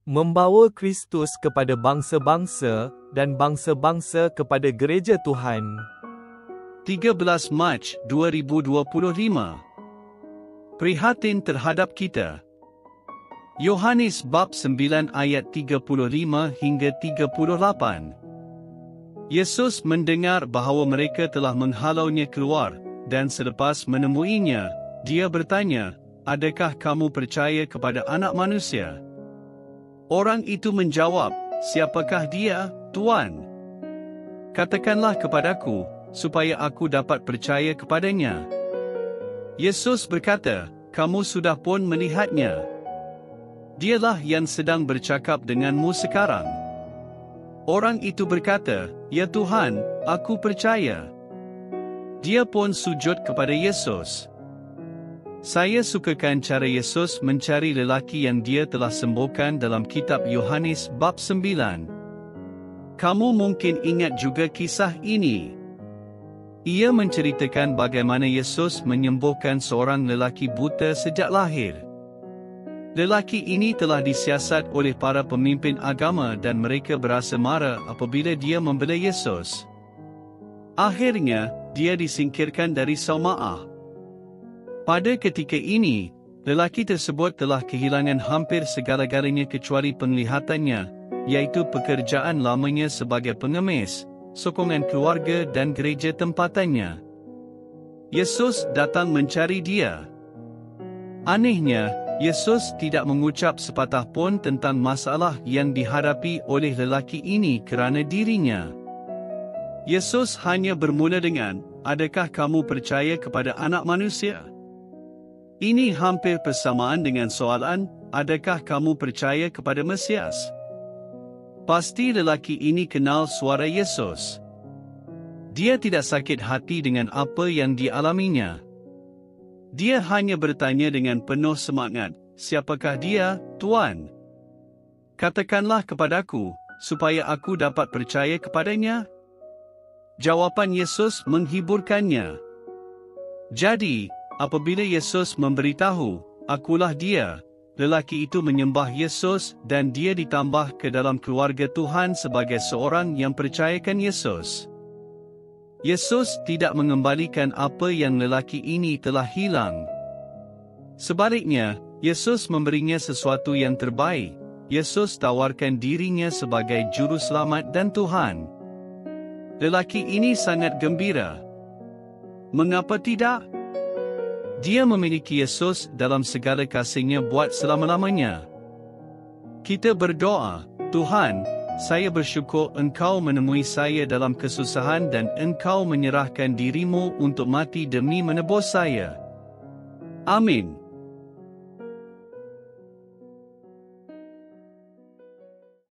membawa Kristus kepada bangsa-bangsa dan bangsa-bangsa kepada gereja Tuhan. 13 Mac 2025. Prihatin terhadap kita. Yohanes bab 9 ayat 35 hingga 38. Yesus mendengar bahawa mereka telah menghalaunya keluar, dan selepas menemuinya, dia bertanya, "Adakah kamu percaya kepada Anak Manusia?" Orang itu menjawab, "Siapakah dia, Tuan? Katakanlah kepadaku, supaya aku dapat percaya kepadanya." Yesus berkata, "Kamu sudah pun melihatnya. Dialah yang sedang bercakap denganmu sekarang." Orang itu berkata, "Ya Tuhan, aku percaya." Dia pun sujud kepada Yesus. Saya sukakan cara Yesus mencari lelaki yang dia telah sembuhkan dalam kitab Yohanes bab 9. Kamu mungkin ingat juga kisah ini. Ia menceritakan bagaimana Yesus menyembuhkan seorang lelaki buta sejak lahir. Lelaki ini telah disiasat oleh para pemimpin agama dan mereka berasa marah apabila dia membela Yesus. Akhirnya, dia disingkirkan dari Saumaah. Pada ketika ini, lelaki tersebut telah kehilangan hampir segala-galanya kecuali penglihatannya, iaitu pekerjaan lamanya sebagai pengemis, sokongan keluarga dan gereja tempatannya. Yesus datang mencari dia. Anehnya, Yesus tidak mengucap sepatah pun tentang masalah yang dihadapi oleh lelaki ini kerana dirinya. Yesus hanya bermula dengan, "Adakah kamu percaya kepada Anak Manusia?" Ini hampir persamaan dengan soalan, "Adakah kamu percaya kepada Mesias?" Pasti lelaki ini kenal suara Yesus. Dia tidak sakit hati dengan apa yang dialaminya. Dia hanya bertanya dengan penuh semangat, "Siapakah dia, Tuan? Katakanlah kepadaku, supaya aku dapat percaya kepadanya." Jawapan Yesus menghiburkannya. Jadi, apabila Yesus memberitahu, "Akulah dia," lelaki itu menyembah Yesus dan dia ditambah ke dalam keluarga Tuhan sebagai seorang yang percayakan Yesus. Yesus tidak mengembalikan apa yang lelaki ini telah hilang. Sebaliknya, Yesus memberinya sesuatu yang terbaik. Yesus tawarkan dirinya sebagai juru selamat dan Tuhan. Lelaki ini sangat gembira. Mengapa tidak? Dia memiliki Yesus dalam segala kasihnya buat selama-lamanya. Kita berdoa, "Tuhan, saya bersyukur Engkau menemui saya dalam kesusahan dan Engkau menyerahkan dirimu untuk mati demi menebus saya." Amin.